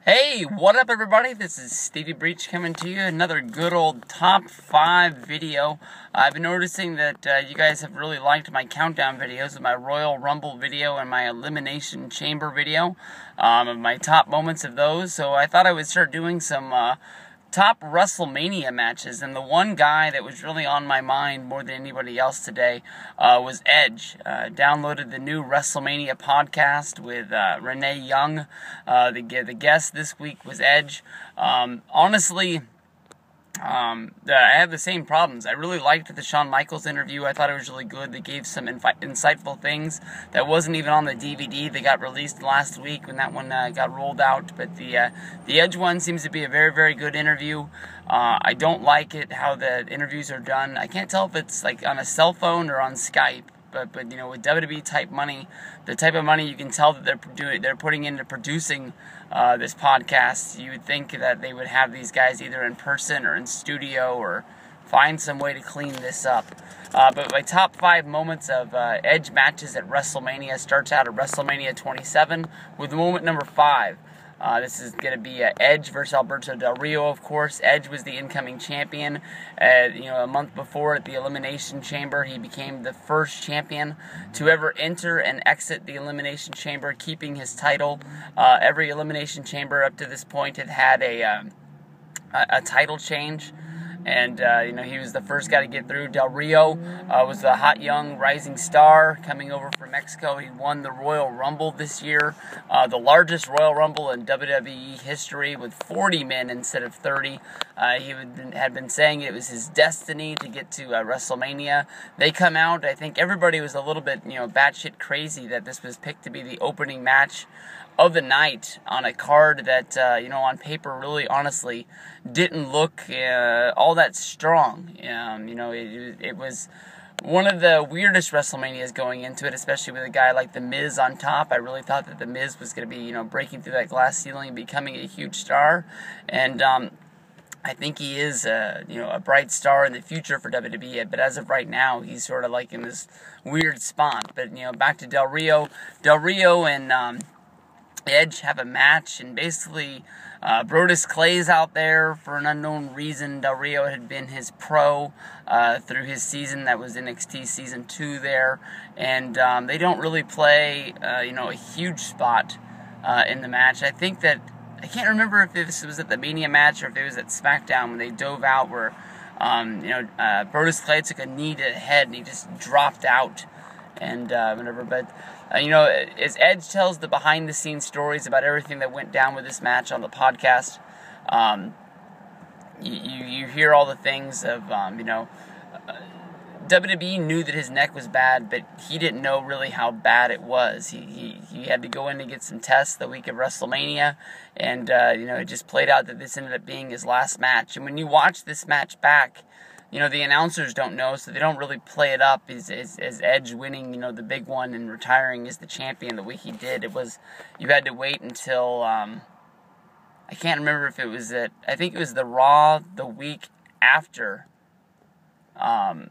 Hey, what up everybody? This is Stevie Breach coming to you. Another good old top 5 video. I've been noticing that you guys have really liked my countdown videos, my Royal Rumble video and my Elimination Chamber video, of my top moments of those. So I thought I would start doing some top WrestleMania matches, and the one guy that was really on my mind more than anybody else today was Edge. Downloaded the new WrestleMania podcast with Renee Young. The guest this week was Edge. Honestly, I have the same problems. I really liked the Shawn Michaels interview. I thought it was really good. They gave some insightful things that wasn't even on the DVD that got released last week when that one got rolled out. But the Edge one seems to be a very, very good interview. I don't like it how the interviews are done. I can't tell if it's like on a cell phone or on Skype. But you know, with WWE type money, the type of money you can tell that they're putting into producing this podcast, you would think that they would have these guys either in person or in studio or find some way to clean this up. But my top 5 moments of Edge matches at WrestleMania starts out at WrestleMania 27 with moment number 5. This is going to be Edge versus Alberto Del Rio, of course. Edge was the incoming champion. A month before at the Elimination Chamber, he became the first champion to ever enter and exit the Elimination Chamber, keeping his title. Every Elimination Chamber up to this point had had a title change. And, he was the first guy to get through. Del Rio was a hot, young, rising star coming over from Mexico. He won the Royal Rumble this year, the largest Royal Rumble in WWE history with 40 men instead of 30. He had been saying it was his destiny to get to WrestleMania. They come out. I think everybody was a little bit, batshit crazy that this was picked to be the opening match of the night on a card that, on paper, really, honestly, didn't look all that strong. It was one of the weirdest WrestleManias going into it, especially with a guy like The Miz on top. I really thought that The Miz was going to be, breaking through that glass ceiling and becoming a huge star. And I think he is, a bright star in the future for WWE, but as of right now, he's sort of like in this weird spot. But, back to Del Rio. Del Rio and Edge have a match, and basically Brodus Clay's out there for an unknown reason. Del Rio had been his pro through his season. That was NXT Season 2 there. And they don't really play, a huge spot in the match. I think that, I can't remember if this was at the Mania match or if it was at SmackDown when they dove out where, Brodus Clay took a knee to the head and he just dropped out. And whatever, but as Edge tells the behind-the-scenes stories about everything that went down with this match on the podcast, you hear all the things of WWE knew that his neck was bad, but he didn't know really how bad it was. He had to go in and get some tests the week of WrestleMania, and it just played out that this ended up being his last match. And when you watch this match back, the announcers don't know, so they don't really play it up as Edge winning, the big one and retiring as the champion the way he did. You had to wait until, I can't remember if it was I think it was the Raw the week after, after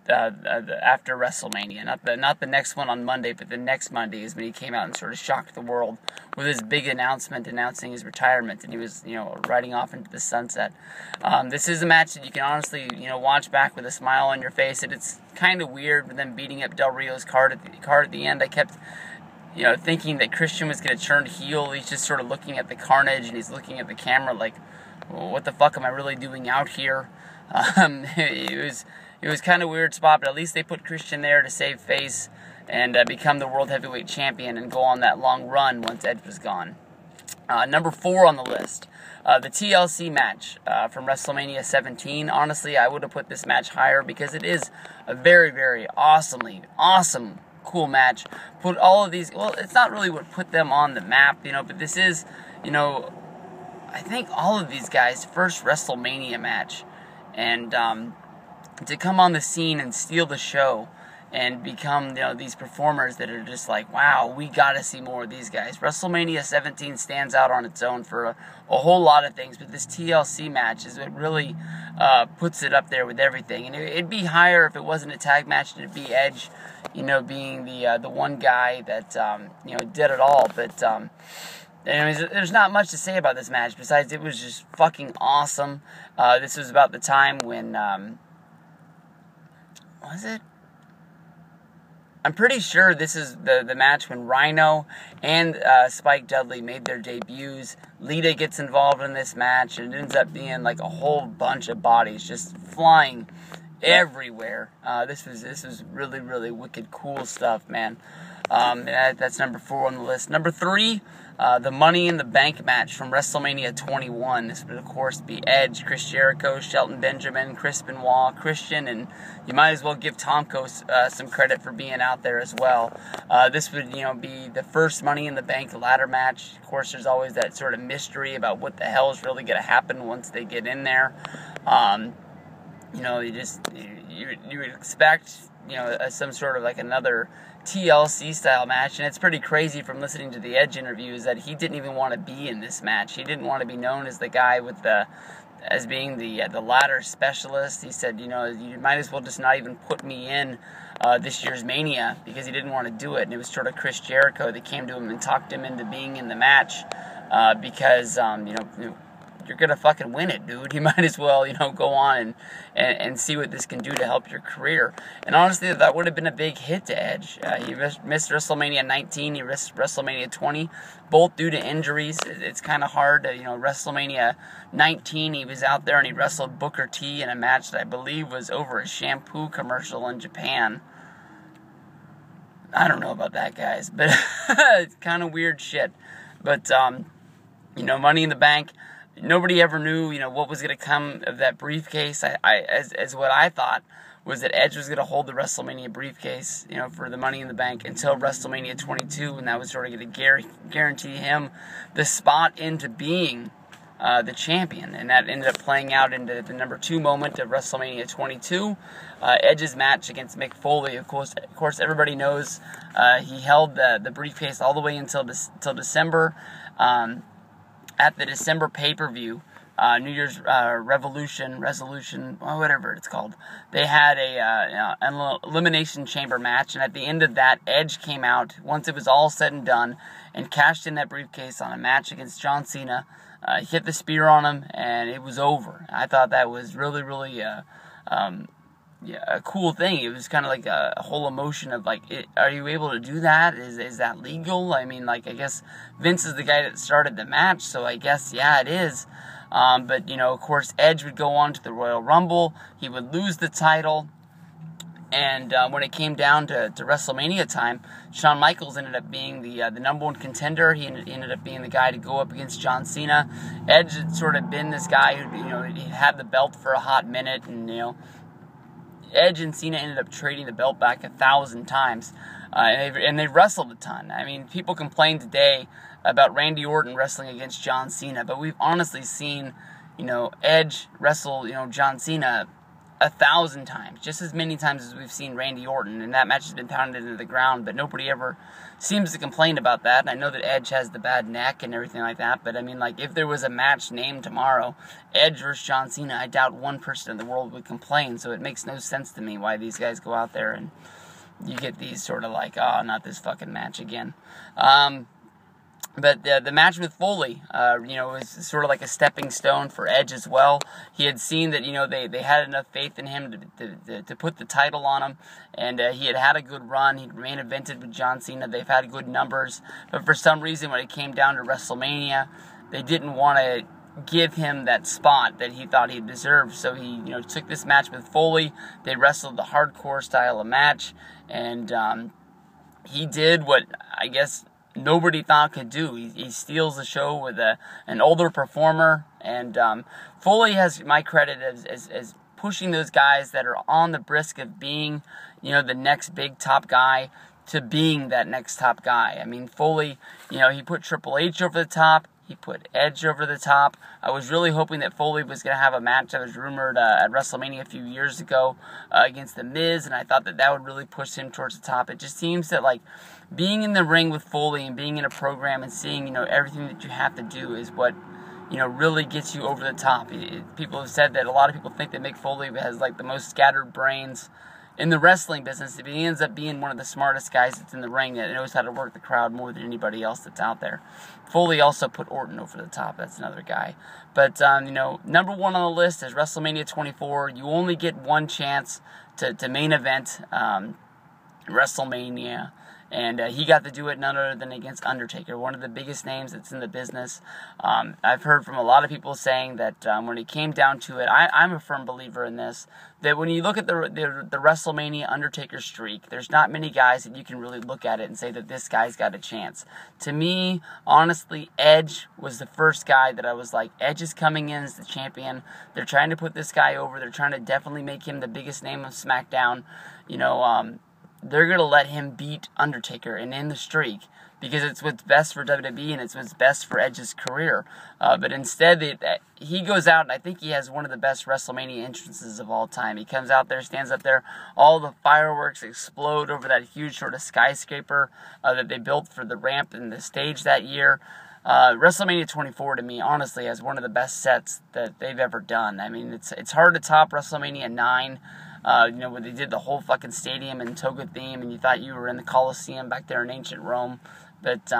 WrestleMania, not the next one on Monday, but the next Monday is when he came out and sort of shocked the world with his big announcement announcing his retirement, and he was riding off into the sunset. This is a match that you can honestly watch back with a smile on your face, and it's kind of weird with them beating up Del Rio's card at the end. I kept thinking that Christian was going to turn heel. He's just sort of looking at the carnage and he's looking at the camera like, well, what the fuck am I really doing out here? It was kind of a weird spot, but at least they put Christian there to save face and become the World Heavyweight Champion and go on that long run once Edge was gone. Number 4 on the list, the TLC match from WrestleMania 17. Honestly, I would have put this match higher because it is a very, very awesome, cool match. Put all of these, well, it's not really what put them on the map, but this is, I think all of these guys' first WrestleMania match. And to come on the scene and steal the show and become, these performers that are just like, wow, we gotta see more of these guys. WrestleMania 17 stands out on its own for a whole lot of things, but this TLC match is what really puts it up there with everything. And it'd be higher if it wasn't a tag match, and it'd be Edge, being the one guy that, did it all. But anyways, there's not much to say about this match besides it was just fucking awesome. This was about the time when, was it? I'm pretty sure this is the match when Rhino and Spike Dudley made their debuts. Lita gets involved in this match, and it ends up being like a whole bunch of bodies just flying everywhere. This was really, really wicked cool stuff, man. That's number 4 on the list. Number 3, the Money in the Bank match from WrestleMania 21. This would, of course, be Edge, Chris Jericho, Shelton Benjamin, Chris Benoit, Christian, and you might as well give Tomko some credit for being out there as well. This would, be the first Money in the Bank ladder match. Of course, there's always that sort of mystery about what the hell is really going to happen once they get in there. You would expect, some sort of like another TLC style match, and it's pretty crazy from listening to the Edge interviews that he didn't even want to be in this match. He didn't want to be known as the guy as being the ladder specialist. He said, you might as well just not even put me in this year's Mania, because he didn't want to do it. And it was sort of Chris Jericho that came to him and talked him into being in the match, because you're going to fucking win it, dude. You might as well, go on and see what this can do to help your career. And honestly, that would have been a big hit to Edge. He missed WrestleMania 19, he missed WrestleMania 20, both due to injuries. It's kind of hard to, WrestleMania 19, he was out there and he wrestled Booker T in a match that I believe was over a shampoo commercial in Japan. I don't know about that, guys, but it's kind of weird shit. But, Money in the Bank, nobody ever knew, what was going to come of that briefcase. As what I thought was that Edge was going to hold the WrestleMania briefcase, for the Money in the Bank until WrestleMania 22, and that was sort of going to guarantee him the spot into being the champion. And that ended up playing out into the number 2 moment of WrestleMania 22, Edge's match against Mick Foley. Of course, everybody knows he held the briefcase all the way until December. At the December pay-per-view, New Year's resolution, whatever it's called, they had an Elimination Chamber match, and at the end of that, Edge came out, once it was all said and done, and cashed in that briefcase on a match against John Cena. He hit the spear on him, and it was over. I thought that was really, really a cool thing. It was kind of like a whole emotion of like, are you able to do that? Is that legal? I mean, I guess Vince is the guy that started the match, so I guess, yeah, it is. But, of course, Edge would go on to the Royal Rumble. He would lose the title. And when it came down to WrestleMania time, Shawn Michaels ended up being the number 1 contender. He ended up being the guy to go up against John Cena. Edge had sort of been this guy who, he had the belt for a hot minute, and, Edge and Cena ended up trading the belt back 1,000 times, and they wrestled a ton. I mean, people complain today about Randy Orton wrestling against John Cena, but we've honestly seen, Edge wrestle, John Cena 1,000 times, just as many times as we've seen Randy Orton, and that match has been pounded into the ground, but nobody ever seems to complain about that. And I know that Edge has the bad neck and everything like that, but I mean, if there was a match named tomorrow, Edge versus John Cena, I doubt one person in the world would complain, so it makes no sense to me why these guys go out there and you get these sort of oh, not this fucking match again. But the match with Foley, was sort of like a stepping stone for Edge as well. He had seen that, they had enough faith in him to put the title on him, and he had a good run. He'd main evented with John Cena. They've had good numbers, but for some reason, when it came down to WrestleMania, they didn't want to give him that spot that he thought he deserved. So he, took this match with Foley. They wrestled the hardcore style of match, and he did what I guess nobody thought could do. He steals the show with an older performer, and Foley has my credit as pushing those guys that are on the brisk of being, the next big top guy to being that next top guy. I mean, Foley, he put Triple H over the top. He put Edge over the top. I was really hoping that Foley was going to have a match that was rumored at WrestleMania a few years ago against The Miz, and I thought that would really push him towards the top. It just seems that, being in the ring with Foley and being in a program and seeing, everything that you have to do is what, really gets you over the top. People have said that a lot of people think that Mick Foley has, the most scattered brains, in the wrestling business, if he ends up being one of the smartest guys that's in the ring that knows how to work the crowd more than anybody else that's out there. Foley also put Orton over the top. That's another guy. But, you know, number one on the list is WrestleMania 24. You only get one chance to main event WrestleMania. And he got to do it none other than against Undertaker, one of the biggest names that's in the business. I've heard from a lot of people saying that when it came down to it, I'm a firm believer in this, that when you look at the WrestleMania Undertaker streak, there's not many guys that you can really look at it and say that this guy's got a chance. To me, honestly, Edge was the first guy that I was like, Edge is coming in as the champion. They're trying to put this guy over. They're trying to definitely make him the biggest name of SmackDown. You know, they're going to let him beat Undertaker and end the streak because it's what's best for WWE and it's what's best for Edge's career. But instead, he goes out, and I think he has one of the best WrestleMania entrances of all time. He comes out there, stands up there, all the fireworks explode over that huge sort of skyscraper that they built for the ramp and the stage that year. WrestleMania 24 to me, honestly, has one of the best sets that they've ever done. I mean, it's hard to top WrestleMania 9. You know, where they did the whole fucking stadium in toga theme, and you thought you were in the Colosseum back there in ancient Rome. But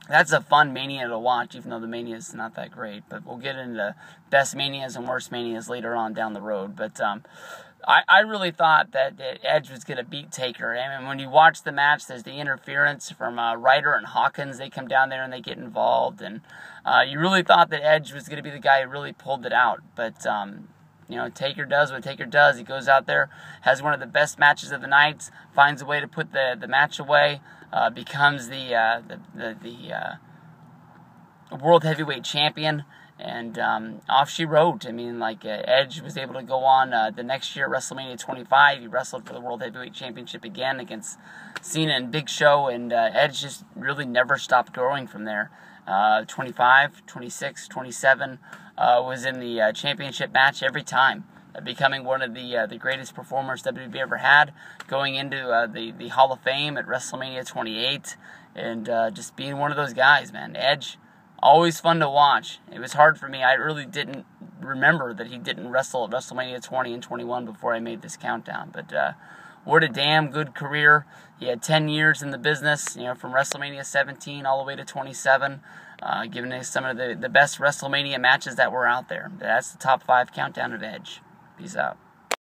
that's a fun Mania to watch, even though the Mania is not that great. But we'll get into best Manias and worst Manias later on down the road. But I really thought that Edge was going to beat Taker. I mean, when you watch the match, there's the interference from Ryder and Hawkins. They come down there and they get involved. And you really thought that Edge was going to be the guy who really pulled it out. But you know, Taker does what Taker does. He goes out there, has one of the best matches of the night, finds a way to put the match away, becomes the World Heavyweight Champion, and off she wrote. I mean, like, Edge was able to go on the next year at WrestleMania 25. He wrestled for the World Heavyweight Championship again against Cena and Big Show, and Edge just really never stopped growing from there. 25, 26, 27, was in the championship match every time, becoming one of the greatest performers WWE ever had, going into the Hall of Fame at WrestleMania 28, and just being one of those guys, man. Edge, always fun to watch. It was hard for me. I really didn't remember that he didn't wrestle at WrestleMania 20 and 21 before I made this countdown, but what a damn good career. He had 10 years in the business, you know, from WrestleMania 17 all the way to 27, giving us some of the best WrestleMania matches that were out there. That's the top 5 countdown of Edge. Peace out.